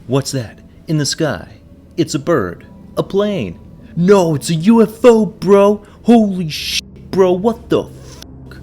What's that? In the sky. It's a bird. A plane. No, it's a UFO, bro. Holy shit, bro. What the fuck?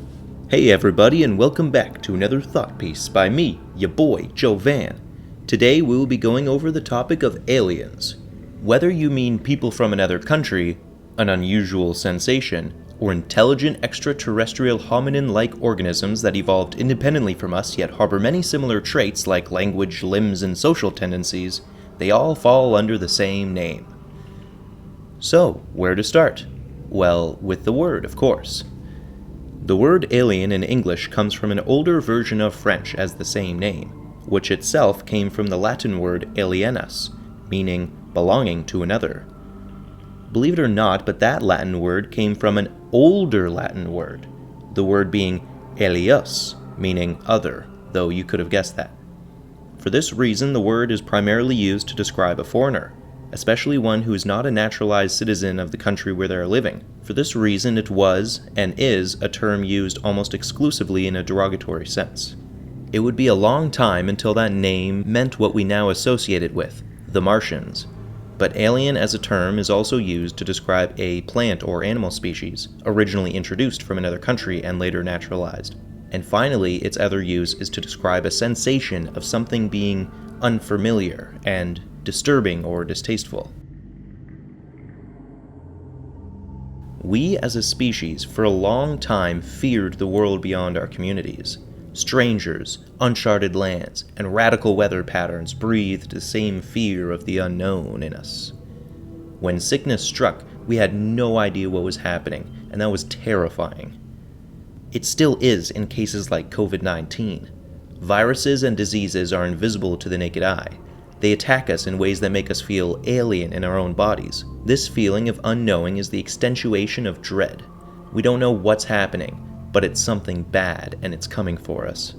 Hey everybody, and welcome back to another thought piece by me, your boy, Joe Van. Today we will be going over the topic of aliens. Whether you mean people from another country, an unusual sensation, or intelligent extraterrestrial hominin-like organisms that evolved independently from us yet harbor many similar traits like language, limbs, and social tendencies, they all fall under the same name. So, where to start? Well, with the word, of course. The word alien in English comes from an older version of French as the same name, which itself came from the Latin word alienus, meaning belonging to another. Believe it or not, but that Latin word came from an older Latin word, the word being alius, meaning other, though you could have guessed that. For this reason, the word is primarily used to describe a foreigner, especially one who is not a naturalized citizen of the country where they are living. For this reason, it was, and is, a term used almost exclusively in a derogatory sense. It would be a long time until that name meant what we now associate it with, the Martians. But alien as a term is also used to describe a plant or animal species, originally introduced from another country and later naturalized. And finally, its other use is to describe a sensation of something being unfamiliar and disturbing or distasteful. We as a species for a long time feared the world beyond our communities. Strangers, uncharted lands, and radical weather patterns breathed the same fear of the unknown in us. When sickness struck, we had no idea what was happening, and that was terrifying. It still is in cases like COVID-19. Viruses and diseases are invisible to the naked eye. They attack us in ways that make us feel alien in our own bodies. This feeling of unknowing is the extenuation of dread. We don't know what's happening, but it's something bad and it's coming for us.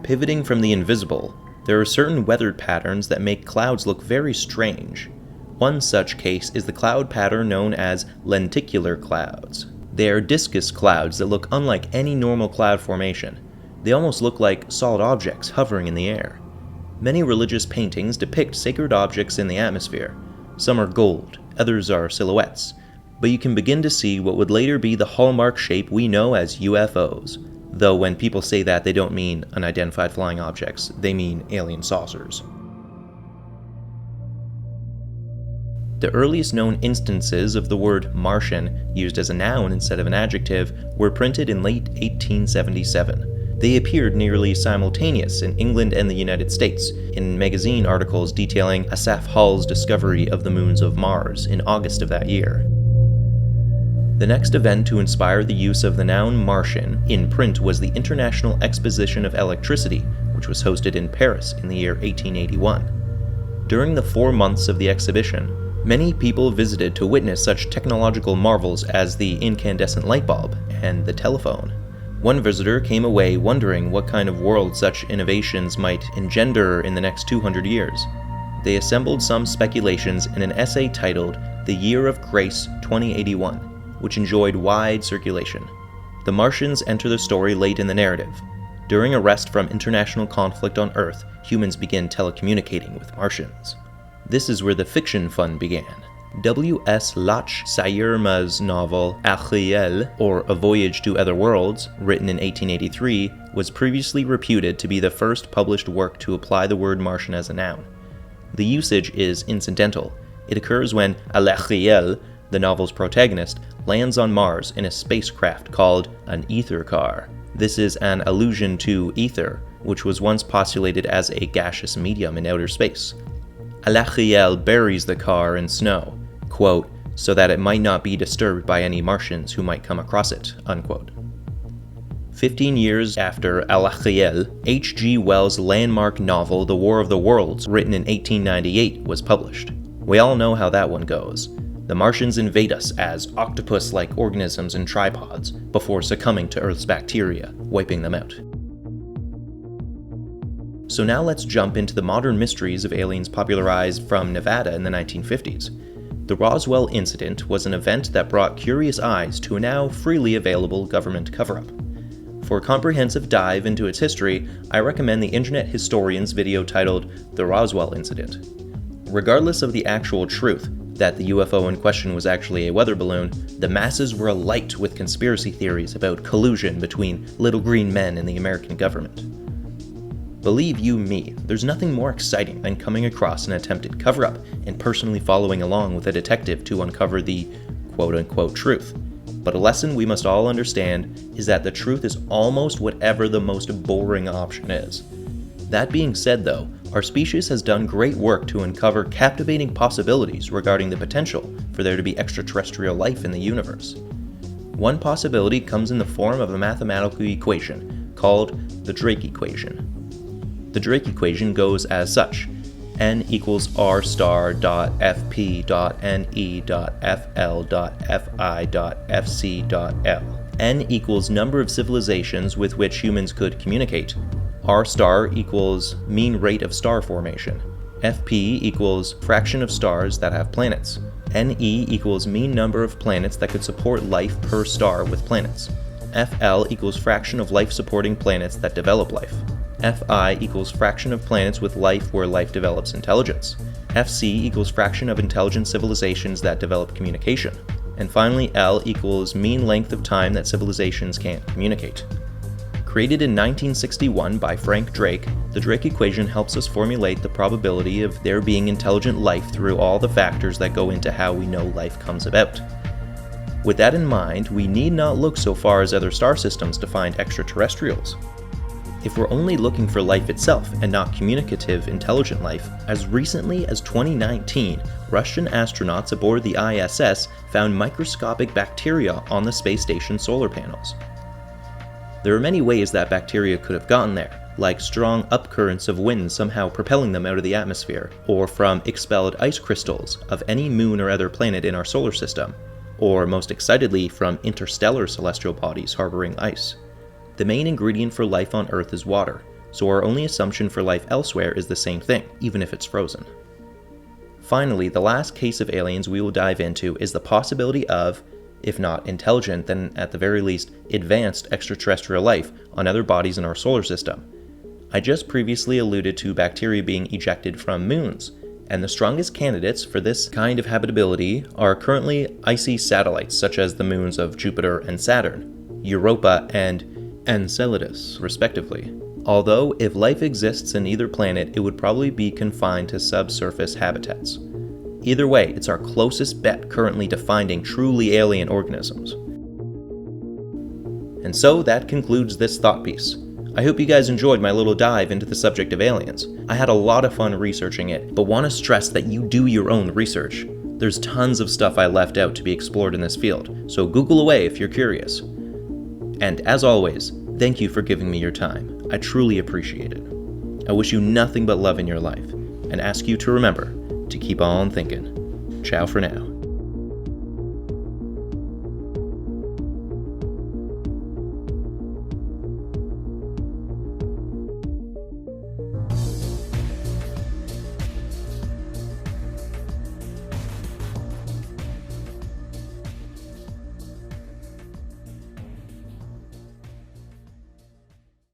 Pivoting from the invisible, there are certain weather patterns that make clouds look very strange. One such case is the cloud pattern known as lenticular clouds. They are discus clouds that look unlike any normal cloud formation. They almost look like solid objects hovering in the air. Many religious paintings depict sacred objects in the atmosphere. Some are gold, others are silhouettes, but you can begin to see what would later be the hallmark shape we know as UFOs, though when people say that they don't mean unidentified flying objects, they mean alien saucers. The earliest known instances of the word Martian, used as a noun instead of an adjective, were printed in late 1877. They appeared nearly simultaneous in England and the United States, in magazine articles detailing Asaph Hall's discovery of the moons of Mars in August of that year. The next event to inspire the use of the noun Martian in print was the International Exposition of Electricity, which was hosted in Paris in the year 1881. During the 4 months of the exhibition, many people visited to witness such technological marvels as the incandescent light bulb and the telephone. One visitor came away wondering what kind of world such innovations might engender in the next 200 years. They assembled some speculations in an essay titled The Year of Grace 2081, which enjoyed wide circulation. The Martians enter the story late in the narrative. During a rest from international conflict on Earth, humans begin telecommunicating with Martians. This is where the fiction fun began. W.S. Lach Sayerma's novel Achiel, or A Voyage to Other Worlds, written in 1883, was previously reputed to be the first published work to apply the word Martian as a noun. The usage is incidental. It occurs when Achiel, the novel's protagonist, lands on Mars in a spacecraft called an ether car. This is an allusion to ether, which was once postulated as a gaseous medium in outer space. Alachiel buries the car in snow, quote, so that it might not be disturbed by any Martians who might come across it, unquote. 15 years after Alachiel, H.G. Wells' landmark novel The War of the Worlds, written in 1898, was published. We all know how that one goes. The Martians invade us as octopus-like organisms and tripods before succumbing to Earth's bacteria, wiping them out. So now let's jump into the modern mysteries of aliens popularized from Nevada in the 1950s. The Roswell incident was an event that brought curious eyes to a now freely available government cover-up. For a comprehensive dive into its history, I recommend the Internet Historian's video titled The Roswell Incident. Regardless of the actual truth, that the UFO in question was actually a weather balloon, the masses were alight with conspiracy theories about collusion between little green men and the American government. Believe you me, there's nothing more exciting than coming across an attempted cover-up and personally following along with a detective to uncover the quote-unquote truth. But a lesson we must all understand is that the truth is almost whatever the most boring option is. That being said though, our species has done great work to uncover captivating possibilities regarding the potential for there to be extraterrestrial life in the universe. One possibility comes in the form of a mathematical equation called the Drake equation. The Drake equation goes as such: n equals r star dot fp dot ne dot fl dot fi dot fc dot l. N equals number of civilizations with which humans could communicate. R star equals mean rate of star formation. Fp equals fraction of stars that have planets. Ne equals mean number of planets that could support life per star with planets. Fl equals fraction of life-supporting planets that develop life. Fi equals fraction of planets with life where life develops intelligence. Fc equals fraction of intelligent civilizations that develop communication. And finally, L equals mean length of time that civilizations can't communicate. Created in 1961 by Frank Drake, the Drake equation helps us formulate the probability of there being intelligent life through all the factors that go into how we know life comes about. With that in mind, we need not look so far as other star systems to find extraterrestrials. If we're only looking for life itself and not communicative, intelligent life, as recently as 2019, Russian astronauts aboard the ISS found microscopic bacteria on the space station solar panels. There are many ways that bacteria could have gotten there, like strong upcurrents of wind somehow propelling them out of the atmosphere, or from expelled ice crystals of any moon or other planet in our solar system, or most excitedly from interstellar celestial bodies harboring ice. The main ingredient for life on Earth is water, so our only assumption for life elsewhere is the same thing, even if it's frozen. Finally, the last case of aliens we will dive into is the possibility of, if not intelligent, then at the very least advanced extraterrestrial life on other bodies in our solar system. I just previously alluded to bacteria being ejected from moons, and the strongest candidates for this kind of habitability are currently icy satellites such as the moons of Jupiter and Saturn, Europa and Enceladus, respectively. Although, if life exists in either planet, it would probably be confined to subsurface habitats. Either way, it's our closest bet currently to finding truly alien organisms. And so that concludes this thought piece. I hope you guys enjoyed my little dive into the subject of aliens. I had a lot of fun researching it, but want to stress that you do your own research. There's tons of stuff I left out to be explored in this field, so Google away if you're curious. And as always, thank you for giving me your time. I truly appreciate it. I wish you nothing but love in your life, and ask you to remember to keep on thinking. Ciao for now.